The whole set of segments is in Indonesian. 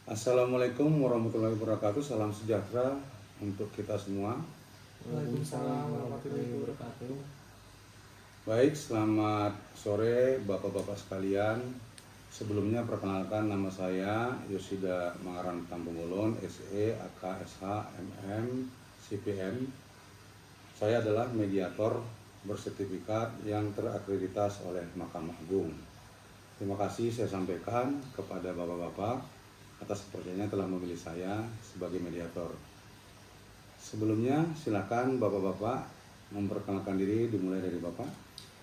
Assalamualaikum warahmatullahi wabarakatuh. Salam sejahtera untuk kita semua. Waalaikumsalam warahmatullahi wabarakatuh. Baik, selamat sore Bapak-bapak sekalian. Sebelumnya perkenalkan, nama saya Yosida Mangaran Tampungulun, SE, AK, SH, MM, CPM. Saya adalah mediator bersertifikat yang terakreditasi oleh Mahkamah Agung. Terima kasih saya sampaikan kepada Bapak-bapak atas kepercayaannya telah memilih saya sebagai mediator. Sebelumnya silakan Bapak-bapak memperkenalkan diri, dimulai dari Bapak.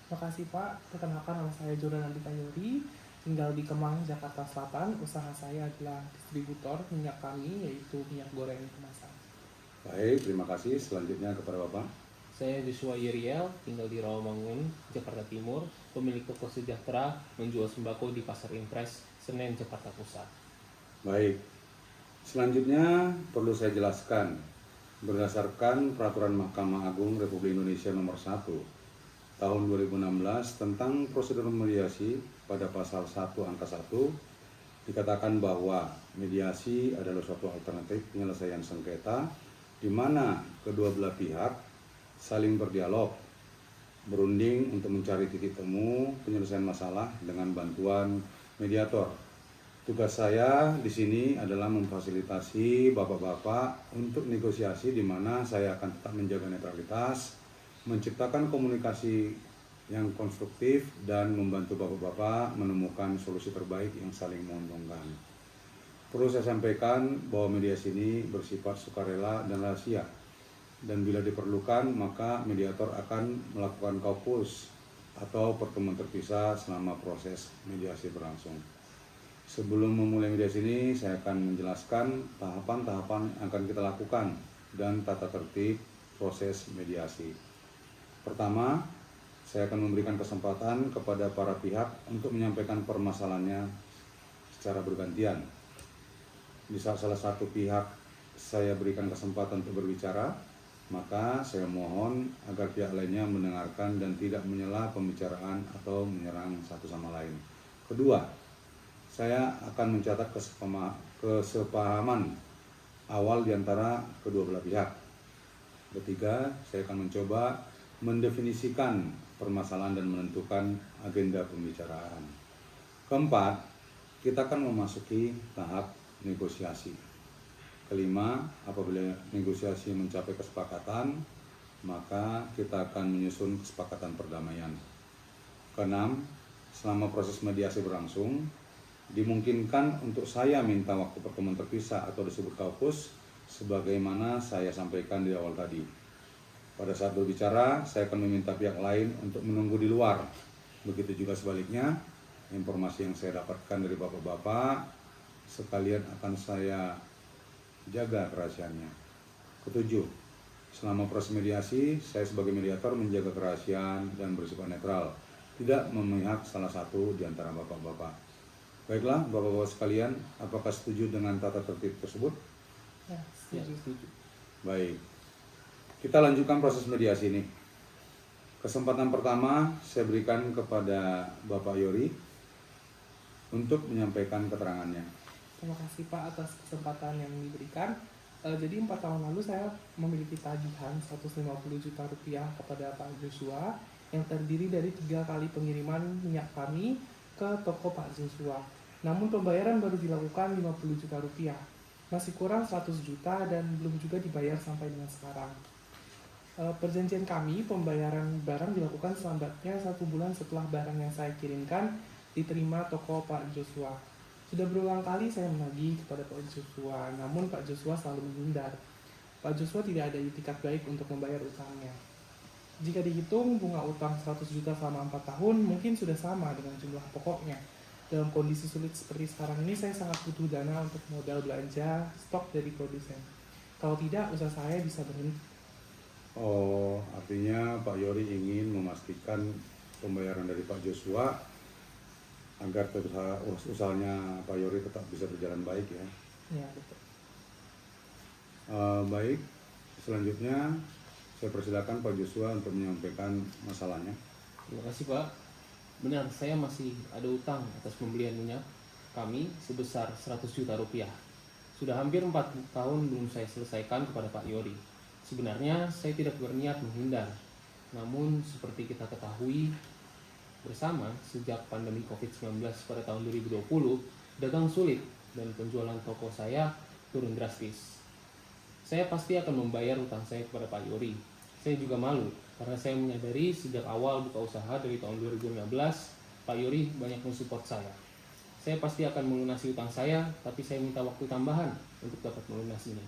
Terima kasih Pak. Perkenalkan, nama saya Jordan Andika Yori, tinggal di Kemang, Jakarta Selatan. Usaha saya adalah distributor minyak kami, yaitu minyak goreng kemasan. Baik, terima kasih. Selanjutnya kepada Bapak. Saya Joshua Yeriel, tinggal di Rawamangun, Jakarta Timur, pemilik toko Sejahtera, menjual sembako di Pasar Impres, Senen, Jakarta Pusat. Baik, selanjutnya perlu saya jelaskan, berdasarkan Peraturan Mahkamah Agung Republik Indonesia Nomor 1 Tahun 2016 tentang prosedur mediasi, pada pasal 1 angka 1 dikatakan bahwa mediasi adalah suatu alternatif penyelesaian sengketa di mana kedua belah pihak saling berdialog, berunding untuk mencari titik temu penyelesaian masalah dengan bantuan mediator. Tugas saya di sini adalah memfasilitasi Bapak-bapak untuk negosiasi, di mana saya akan tetap menjaga netralitas, menciptakan komunikasi yang konstruktif, dan membantu Bapak-bapak menemukan solusi terbaik yang saling menguntungkan. Perlu saya sampaikan bahwa mediasi ini bersifat sukarela dan rahasia, dan bila diperlukan maka mediator akan melakukan kaukus atau pertemuan terpisah selama proses mediasi berlangsung. Sebelum memulai mediasi ini, saya akan menjelaskan tahapan-tahapan yang akan kita lakukan dan tata tertib proses mediasi. Pertama, saya akan memberikan kesempatan kepada para pihak untuk menyampaikan permasalahannya secara bergantian. Di saat salah satu pihak saya berikan kesempatan untuk berbicara, maka saya mohon agar pihak lainnya mendengarkan dan tidak menyela pembicaraan atau menyerang satu sama lain. Kedua, saya akan mencatat kesepahaman awal di antara kedua belah pihak. Ketiga, saya akan mencoba mendefinisikan permasalahan dan menentukan agenda pembicaraan. Keempat, kita akan memasuki tahap negosiasi. Kelima, apabila negosiasi mencapai kesepakatan, maka kita akan menyusun kesepakatan perdamaian. Keenam, selama proses mediasi berlangsung, dimungkinkan untuk saya minta waktu pertemuan terpisah atau disebut kaukus sebagaimana saya sampaikan di awal tadi. Pada saat berbicara, saya akan meminta pihak lain untuk menunggu di luar. Begitu juga sebaliknya, informasi yang saya dapatkan dari Bapak-bapak sekalian akan saya jaga kerahasiaannya. Ketujuh, selama proses mediasi, saya sebagai mediator menjaga kerahasiaan dan bersifat netral, tidak memihak salah satu di antara Bapak-bapak. Baiklah, Bapak-bapak sekalian, apakah setuju dengan tata tertib tersebut? Ya, setuju. Baik, kita lanjutkan proses mediasi ini. Kesempatan pertama saya berikan kepada Bapak Yori untuk menyampaikan keterangannya. Terima kasih Pak atas kesempatan yang diberikan. Jadi 4 tahun lalu saya memiliki tagihan 150 juta rupiah kepada Pak Joshua yang terdiri dari 3 kali pengiriman minyak kami ke toko Pak Joshua. Namun pembayaran baru dilakukan 50 juta rupiah. Masih kurang 100 juta dan belum juga dibayar sampai dengan sekarang. Perjanjian kami, pembayaran barang dilakukan selambatnya 1 bulan setelah barang yang saya kirimkan diterima toko Pak Joshua. Sudah berulang kali saya menagih kepada Pak Joshua, namun Pak Joshua selalu menghindar. Pak Joshua tidak ada itikat baik untuk membayar utangnya. Jika dihitung bunga utang 100 juta selama 4 tahun, mungkin sudah sama dengan jumlah pokoknya. Dalam kondisi sulit seperti sekarang ini, saya sangat butuh dana untuk modal belanja stok dari produsen. Kalau tidak, usaha saya bisa berhenti. Oh, artinya Pak Yori ingin memastikan pembayaran dari Pak Joshua agar usahanya Pak Yori tetap bisa berjalan baik ya. Ya, betul. Baik, selanjutnya saya persilakan Pak Joshua untuk menyampaikan masalahnya. Terima kasih Pak. Benar, saya masih ada utang atas pembelian minyak kami sebesar 100 juta rupiah. Sudah hampir 4 tahun belum saya selesaikan kepada Pak Yori. Sebenarnya saya tidak berniat menghindar. Namun seperti kita ketahui bersama, sejak pandemi COVID-19 pada tahun 2020, dagang sulit dan penjualan toko saya turun drastis. Saya pasti akan membayar hutang saya kepada Pak Yori. Saya juga malu karena saya menyadari sejak awal buka usaha dari tahun 2015, Pak Yori banyak mensupport saya. Saya pasti akan melunasi hutang saya, tapi saya minta waktu tambahan untuk dapat melunasinya.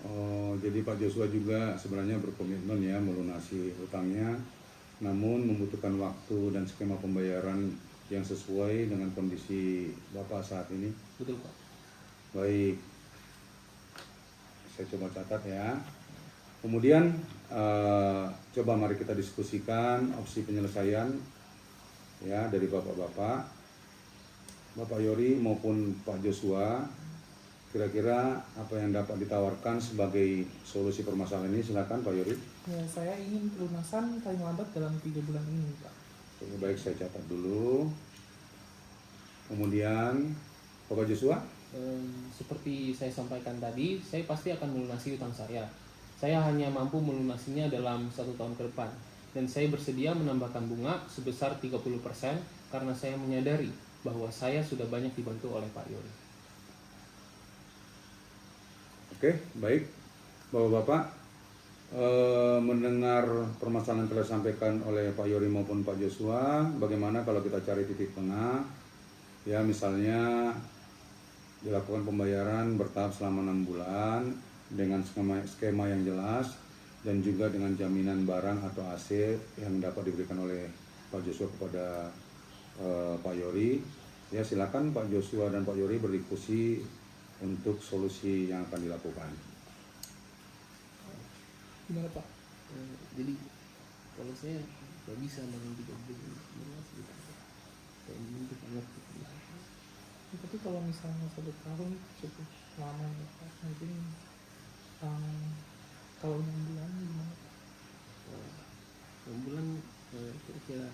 Oh, jadi Pak Joshua juga sebenarnya berkomitmen ya melunasi hutangnya, namun membutuhkan waktu dan skema pembayaran yang sesuai dengan kondisi Bapak saat ini. Betul, Pak. Baik, saya coba catat ya. Kemudian coba mari kita diskusikan opsi penyelesaian ya dari bapak-bapak, Bapak Yori maupun Pak Joshua. Kira-kira apa yang dapat ditawarkan sebagai solusi permasalahan ini? Silakan Pak Yori. Ya, saya ingin pelunasan paling lambat dalam 3 bulan ini, Pak. Oke, baik, saya catat dulu. Kemudian Bapak Joshua. Seperti saya sampaikan tadi, saya pasti akan melunasi hutang saya. Saya hanya mampu melunasinya dalam 1 tahun ke depan. Dan saya bersedia menambahkan bunga sebesar 30% karena saya menyadari bahwa saya sudah banyak dibantu oleh Pak Yori. Oke, baik. Bapak-bapak, mendengar permasalahan yang telah disampaikan oleh Pak Yori maupun Pak Joshua, bagaimana kalau kita cari titik tengah? Ya, misalnya dilakukan pembayaran bertahap selama 6 bulan dengan skema yang jelas dan juga dengan jaminan barang atau aset yang dapat diberikan oleh Pak Joshua kepada Pak Yori. Ya, silakan Pak Joshua dan Pak Yori berdiskusi untuk solusi yang akan dilakukan. Gimana, Pak? Jadi kalau saya nggak bisa dalam 3 bulan, Tapi kalau misalnya 1 tahun cukup lama ya, Pak. Mungkin kalau 6 bulan gimana, Pak? 6 bulan kira-kira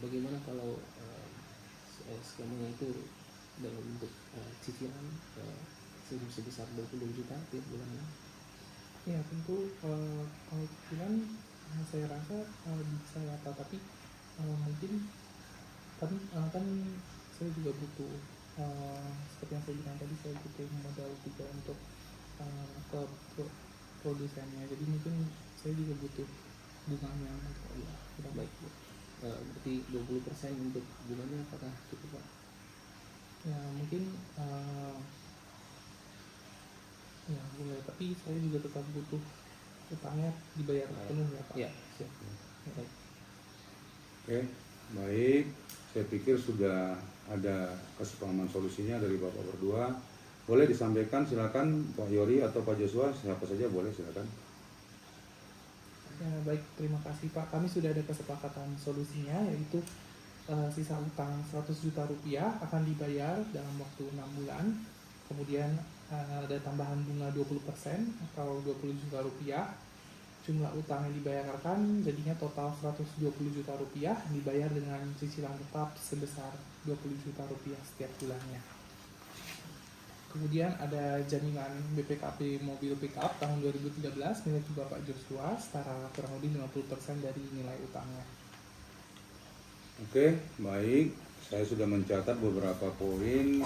bagaimana kalau skemanya itu dalam bentuk cicilan sebesar 20 juta tiap bulannya? Ya tentu kalau cicilan saya rasa bisa ya, Pak. Tapi mungkin kan saya juga butuh seperti yang saya bilang tadi, saya butuh modal juga untuk ke produsennya. Jadi mungkin saya juga butuh bunganya. Ya, baik. Berarti 20% untuk bunganya apakah cukup, Pak? Ya mungkin ya boleh, tapi saya juga tetap butuh utangnya dibayar penuh ya, Pak. Ya, siap. Baik. Oke, baik. Saya pikir sudah ada kesepahaman solusinya dari Bapak berdua. Boleh disampaikan, silakan Pak Yori atau Pak Joshua, siapa saja boleh, silakan. Ya, baik, terima kasih Pak. Kami sudah ada kesepakatan solusinya, yaitu sisa utang 100 juta rupiah akan dibayar dalam waktu 6 bulan. Kemudian ada tambahan bunga 20% atau 20 juta rupiah. Jumlah utang yang dibayarkan jadinya total 120 juta rupiah, dibayar dengan cicilan tetap sebesar 20 juta rupiah setiap bulannya. Kemudian ada jaminan BPKB mobil pickup tahun 2013 milik Bapak Joshua setara kurang lebih 50% dari nilai utangnya. Oke, baik. Saya sudah mencatat beberapa poin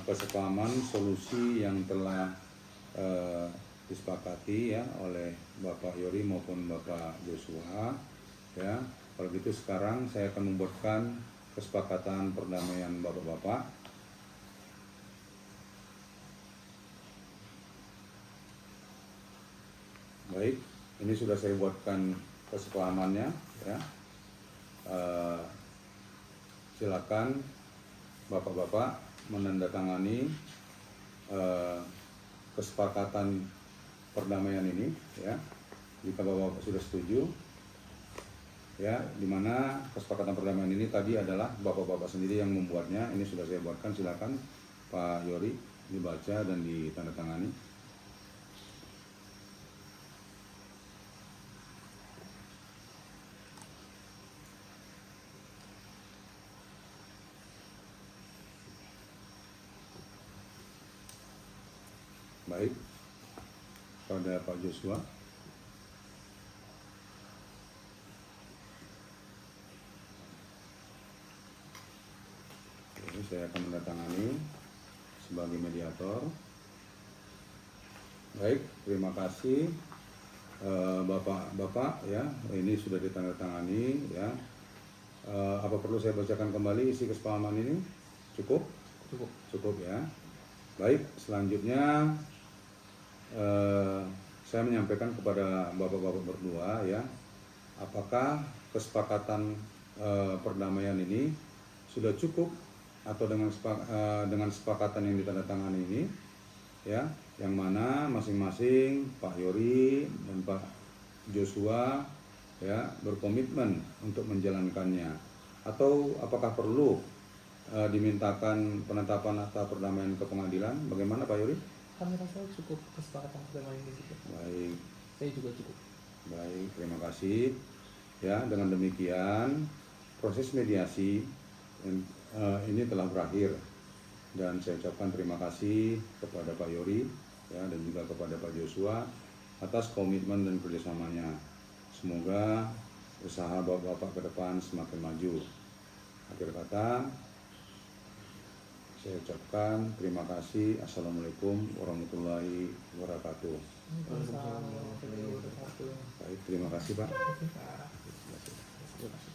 kesepahaman solusi yang telah disepakati ya oleh Bapak Yori maupun Bapak Joshua. Ya, kalau gitu sekarang saya akan membuatkan kesepakatan perdamaian Bapak-bapak. Baik, ini sudah saya buatkan kesepahamannya ya. Silakan Bapak-bapak menandatangani kesepakatan perdamaian ini ya, jika Bapak sudah setuju ya, dimana kesepakatan perdamaian ini tadi adalah Bapak-bapak sendiri yang membuatnya. Ini sudah saya buatkan, silakan Pak Yori dibaca dan ditandatangani. Baik, pada Pak Joshua. Oke, saya akan mendatangani sebagai mediator. Baik, terima kasih Bapak ya, ini sudah ditandatangani ya. Apa perlu saya bacakan kembali isi kesepahaman ini? Cukup? Cukup ya. Baik, selanjutnya saya menyampaikan kepada bapak-bapak berdua ya, apakah kesepakatan perdamaian ini sudah cukup atau dengan kesepakatan yang ditandatangani ini ya, yang mana masing-masing Pak Yori dan Pak Joshua ya berkomitmen untuk menjalankannya, atau apakah perlu dimintakan penetapan akta perdamaian ke pengadilan? Bagaimana Pak Yori? Kami rasa cukup kesepakatan perdamaian ini juga. Baik. Saya juga cukup. Baik, terima kasih. Ya, dengan demikian proses mediasi ini telah berakhir, dan saya ucapkan terima kasih kepada Pak Yori ya, dan juga kepada Pak Joshua atas komitmen dan kerjasamanya. Semoga usaha bapak-bapak ke depan semakin maju. Akhir kata, saya ucapkan terima kasih. Assalamualaikum warahmatullahi wabarakatuh. Waalaikumsalam warahmatullahi wabarakatuh. Baik, terima kasih Pak. Terima kasih, Pak.